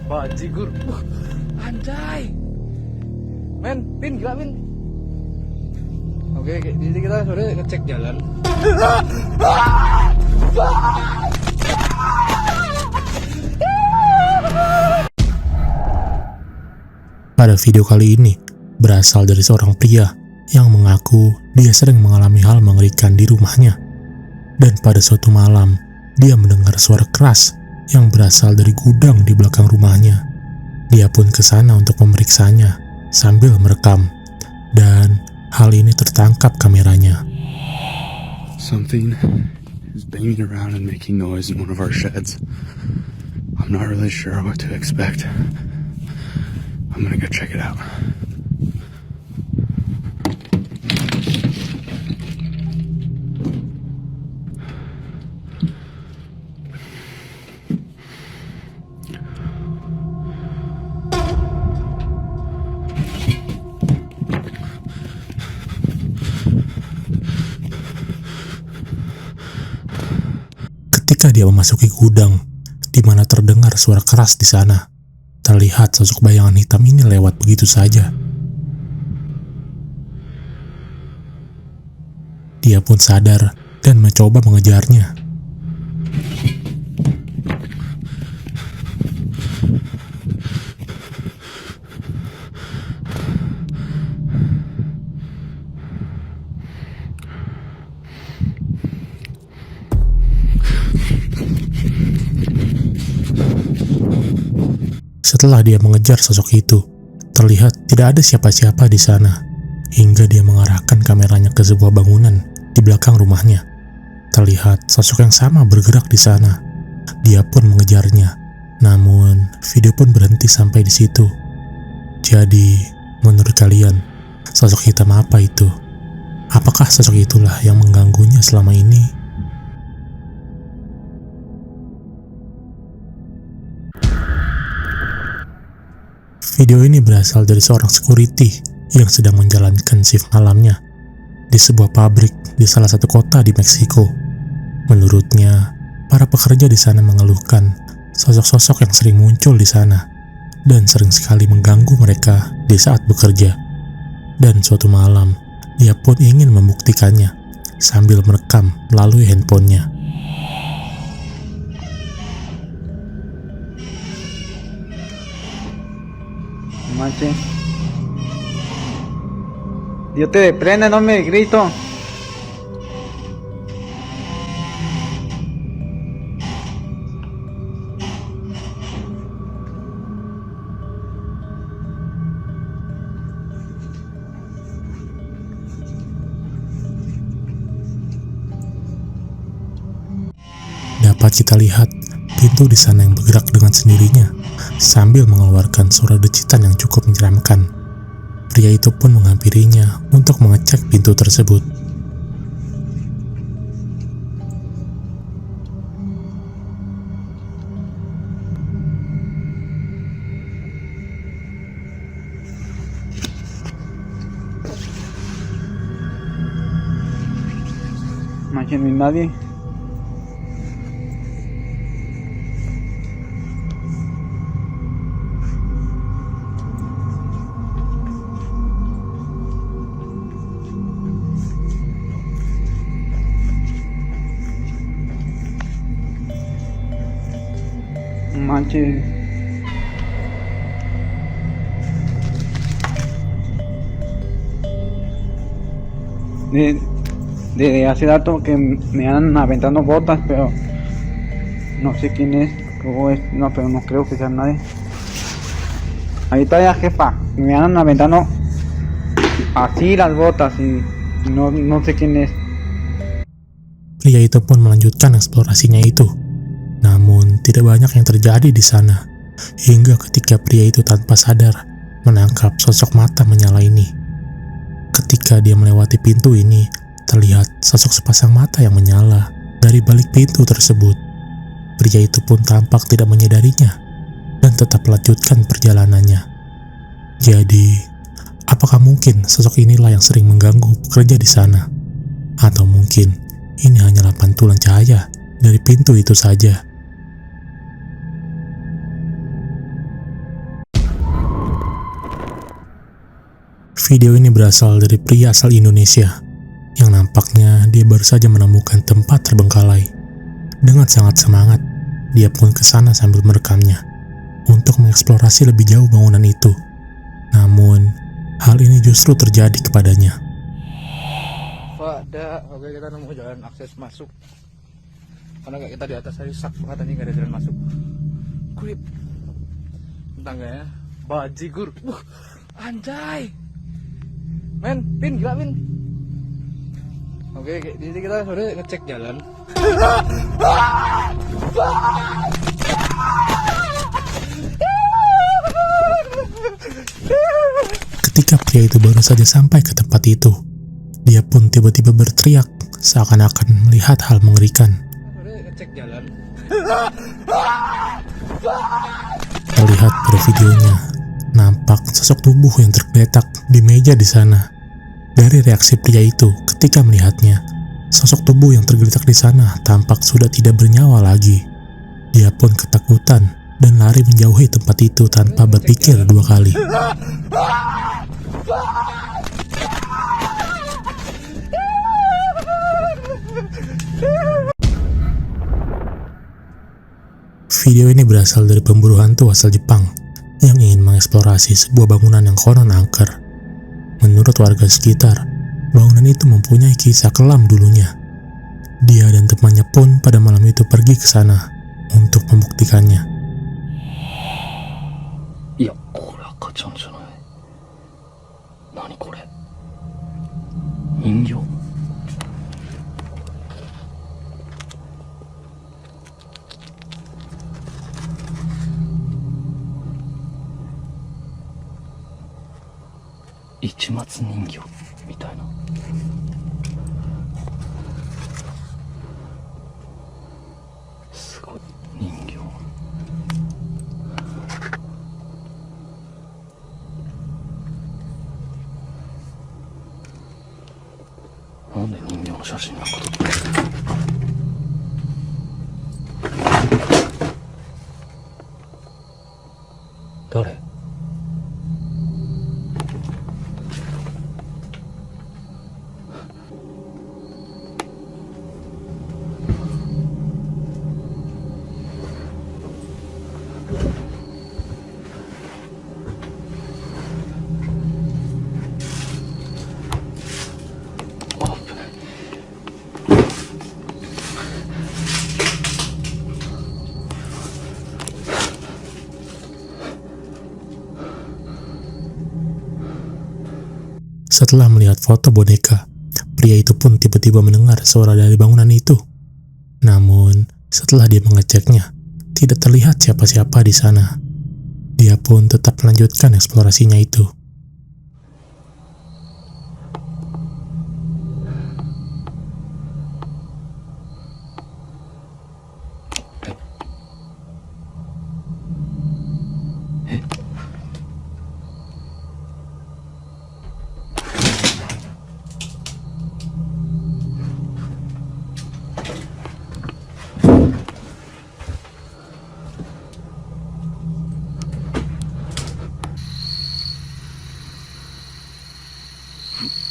Bajigur. Anjay. Men, Pin, gila Pin. Oke, jadi kita sore ngecek jalan. Pada video kali ini, berasal dari seorang pria yang mengaku dia sering mengalami hal mengerikan di rumahnya. Dan pada suatu malam, dia mendengar suara keras yang berasal dari gudang di belakang rumahnya. Dia pun ke sana untuk memeriksanya sambil merekam. Dan hal ini tertangkap kameranya. Something is banging around and making noise in one of our sheds. I'm not really sure what to expect. I'm gonna go check it out. Ketika dia memasuki gudang, di mana terdengar suara keras di sana, terlihat sosok bayangan hitam ini lewat begitu saja. Dia pun sadar dan mencoba mengejarnya. Setelah dia mengejar sosok itu, terlihat tidak ada siapa-siapa di sana, hingga dia mengarahkan kameranya ke sebuah bangunan di belakang rumahnya. Terlihat sosok yang sama bergerak di sana. Dia pun mengejarnya, namun video pun berhenti sampai di situ. Jadi, menurut kalian, sosok hitam apa itu? Apakah sosok itulah yang mengganggunya selama ini? Video ini berasal dari seorang security yang sedang menjalankan shift malamnya di sebuah pabrik di salah satu kota di Meksiko. Menurutnya, para pekerja di sana mengeluhkan sosok-sosok yang sering muncul di sana dan sering sekali mengganggu mereka di saat bekerja. Dan suatu malam, dia pun ingin membuktikannya sambil merekam melalui handphonenya. Manche. Dios te prenda, no me grito. Dapat kita lihat pintu di sana yang bergerak dengan sendirinya sambil mengeluarkan suara decitan yang cukup menyeramkan. Pria itu pun menghampirinya untuk mengecek pintu tersebut. Manche, no hay nadie. Manche. De hace rato que me andan aventando botas, pero no sé quién es. No, pero no creo que sea nadie. Ahí está ya, jefa. Me andan aventando así las botas y no sé quién es. Pria itu pun melanjutkan eksplorasinya itu. Namun, tidak banyak yang terjadi di sana, hingga ketika pria itu tanpa sadar menangkap sosok mata menyala ini. Ketika dia melewati pintu ini, terlihat sosok sepasang mata yang menyala dari balik pintu tersebut. Pria itu pun tampak tidak menyadarinya dan tetap melanjutkan perjalanannya. Jadi, apakah mungkin sosok inilah yang sering mengganggu pekerja di sana? Atau mungkin ini hanyalah pantulan cahaya dari pintu itu saja? Video ini berasal dari pria asal Indonesia yang nampaknya dia baru saja menemukan tempat terbengkalai. Dengan sangat semangat, dia pun ke sana sambil merekamnya untuk mengeksplorasi lebih jauh bangunan itu. Namun, hal ini justru terjadi kepadanya. Oke, kita nemu jalan akses masuk. Karena kayak kita di atas tadi sak katanya nggak ada jalan masuk. Grip. Tangganya bajigur. Anjay. Men, Pin, gila Pin. Oke, di sini kita sore ngecek jalan. Ketika pria itu baru saja sampai ke tempat itu, dia pun tiba-tiba berteriak seakan-akan melihat hal mengerikan. Ngecek jalan. Terlihat pada videonya, nampak sosok tubuh yang tergeletak di meja di sana. Dari reaksi pria itu ketika melihatnya, sosok tubuh yang tergeletak di sana tampak sudah tidak bernyawa lagi. Dia pun ketakutan dan lari menjauhi tempat itu tanpa berpikir dua kali. Video ini berasal dari pemburu hantu asal Jepang yang ingin mengeksplorasi sebuah bangunan yang konon angker. Menurut warga sekitar, bangunan itu mempunyai kisah kelam dulunya. Dia dan temannya pun pada malam itu pergi ke sana untuk membuktikannya. Ya, kore akacan janai. Nani kore? Ningyō? Ichimatsu ningyō みたいな。すごい人形。なんで人形の写真なんか撮ってる？誰？Setelah melihat foto boneka, pria itu pun tiba-tiba mendengar suara dari bangunan itu. Namun, setelah dia mengeceknya, tidak terlihat siapa-siapa di sana. Dia pun tetap melanjutkan eksplorasinya itu.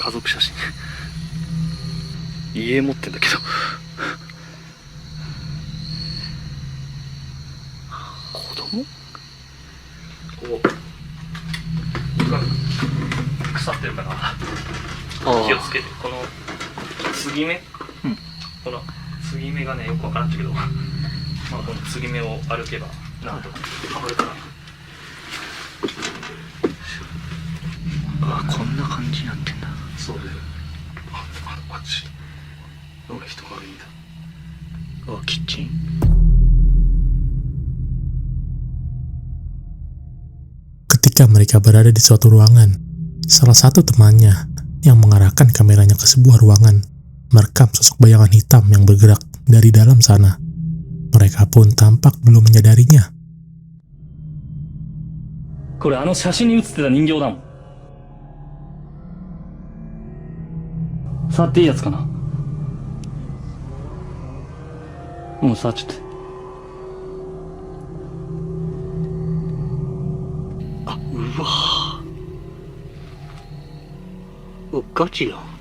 家族写真家持ってんだけど子供こう腐ってるから気をつけて。この継ぎ目、この継ぎ目がねよくわからんけど、まあ、この継ぎ目を歩けばなんとかはまるから。あ、こんな感じになってんだ。そうだよ。あっち俺人がいいんだ。キッチン。Ketika mereka berada di suatu ruangan, salah satu temannya yang mengarahkan kameranya ke sebuah ruangan merekam sosok bayangan hitam yang bergerak dari dalam sana. Mereka pun tampak belum menyadarinya. これ写真に写ってた人形だもん。触っていいやつかな。もう触っちゃって。あ、うわガチやん。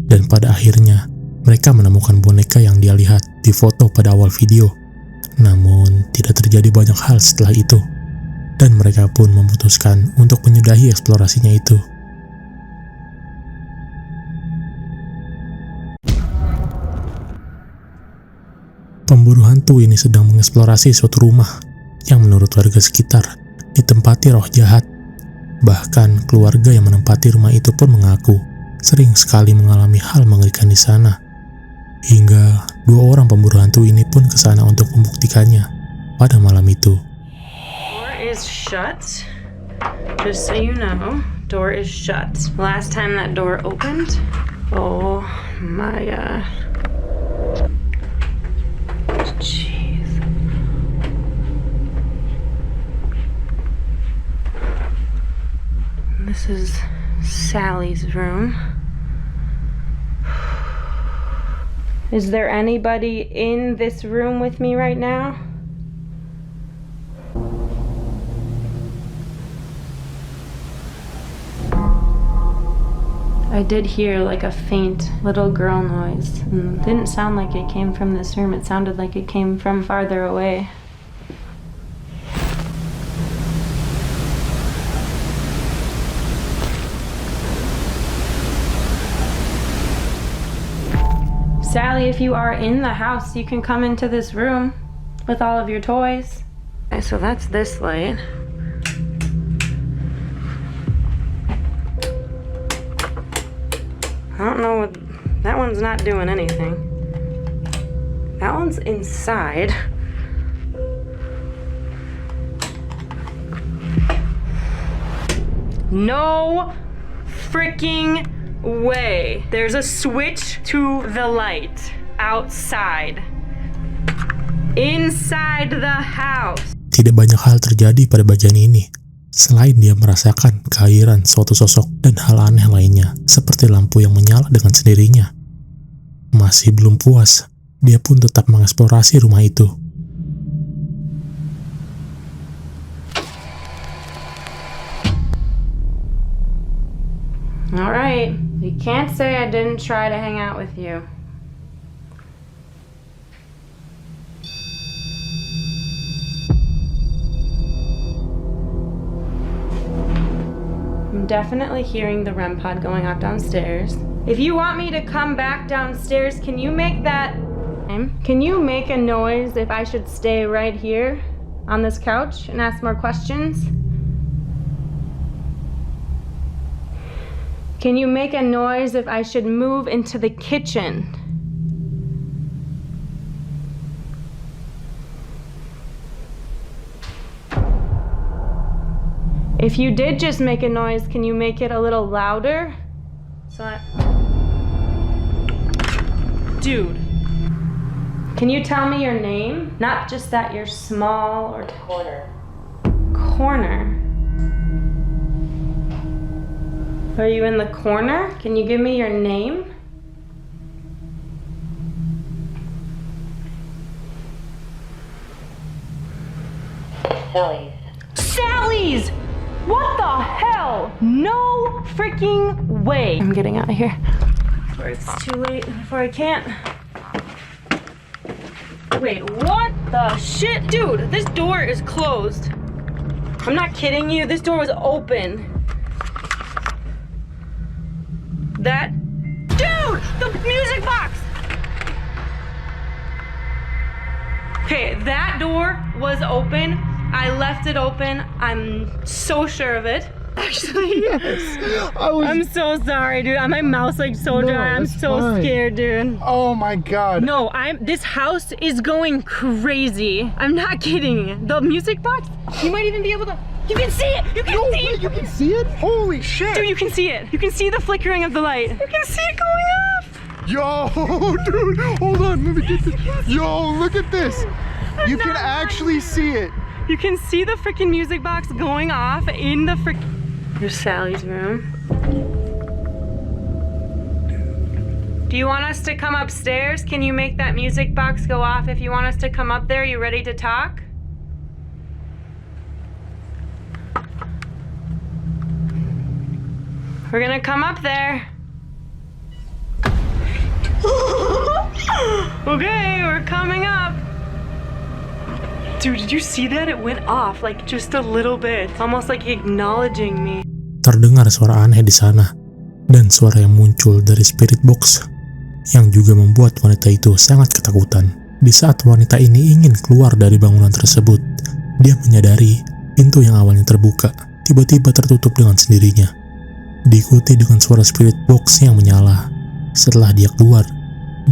Dan pada akhirnya, mereka menemukan boneka yang dia lihat di foto pada awal video. Namun, tidak terjadi banyak hal setelah itu. Dan mereka pun memutuskan untuk menyudahi eksplorasinya itu. Pemburu hantu ini sedang mengeksplorasi suatu rumah yang menurut warga sekitar ditempati roh jahat. Bahkan keluarga yang menempati rumah itu pun mengaku sering sekali mengalami hal mengerikan di sana. Hingga 2 orang pemburu hantu ini pun ke sana untuk membuktikannya pada malam itu. Door is shut. Just so you know, door is shut. Last time that door opened, oh my god. Jeez. This is Sally's room. Is there anybody in this room with me right now? I did hear like a faint little girl noise. And it didn't sound like it came from this room. It sounded like it came from farther away. Sally, if you are in the house, you can come into this room with all of your toys. Okay, so that's this light. I don't know what, that one's not doing anything. That one's inside. No freaking way. There's a switch to the light outside. Inside the house. Tidak banyak hal terjadi pada bagian ini, selain dia merasakan kehadiran suatu sosok dan hal aneh lainnya, seperti lampu yang menyala dengan sendirinya. Masih belum puas, dia pun tetap mengeksplorasi rumah itu. Alright, you can't say I didn't try to hang out with you. I'm definitely hearing the REM pod going off downstairs. If you want me to come back downstairs, can you make that... Can you make a noise if I should stay right here on this couch and ask more questions? Can you make a noise if I should move into the kitchen? If you did just make a noise, can you make it a little louder? Dude, can you tell me your name? Not just that you're small or corner. Are you in the corner? Can you give me your name? Sally's! What the hell? No freaking way. I'm getting out of here. Before it's too late, before I can't. Wait, what the shit? Dude, this door is closed. I'm not kidding you, this door was open. Dude, the music box! Okay, that door was open. I left it open. I'm so sure of it. Actually, Yes. I'm so sorry, dude. My mouth's like so dry. I'm so scared, dude. Oh my god. No, this house is going crazy. I'm not kidding. The music box, you might even be able to... You can see it! You can see it! You can see it? Holy shit! Dude, you can see it. You can see the flickering of the light. You can see it going off. Yo, dude, hold on, let me get this. Yo, look at this. You can actually see it. You can see the freaking music box going off in the Here's Sally's room. Do you want us to come upstairs? Can you make that music box go off if you want us to come up there? You ready to talk? We're gonna come up there. Okay, we're coming up. Dude, did you see that? It went off like just a little bit. Almost like acknowledging me. Terdengar suara aneh di sana, dan suara yang muncul dari spirit box yang juga membuat wanita itu sangat ketakutan. Di saat wanita ini ingin keluar dari bangunan tersebut, dia menyadari pintu yang awalnya terbuka tiba-tiba tertutup dengan sendirinya, diikuti dengan suara spirit box yang menyala. Setelah dia keluar,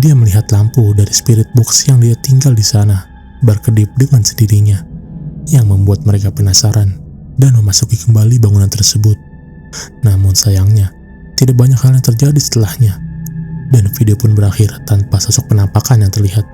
dia melihat lampu dari spirit box yang dia tinggal di sana berkedip dengan sendirinya, yang membuat mereka penasaran dan memasuki kembali bangunan tersebut. Namun sayangnya, tidak banyak hal yang terjadi setelahnya, dan video pun berakhir tanpa sosok penampakan yang terlihat.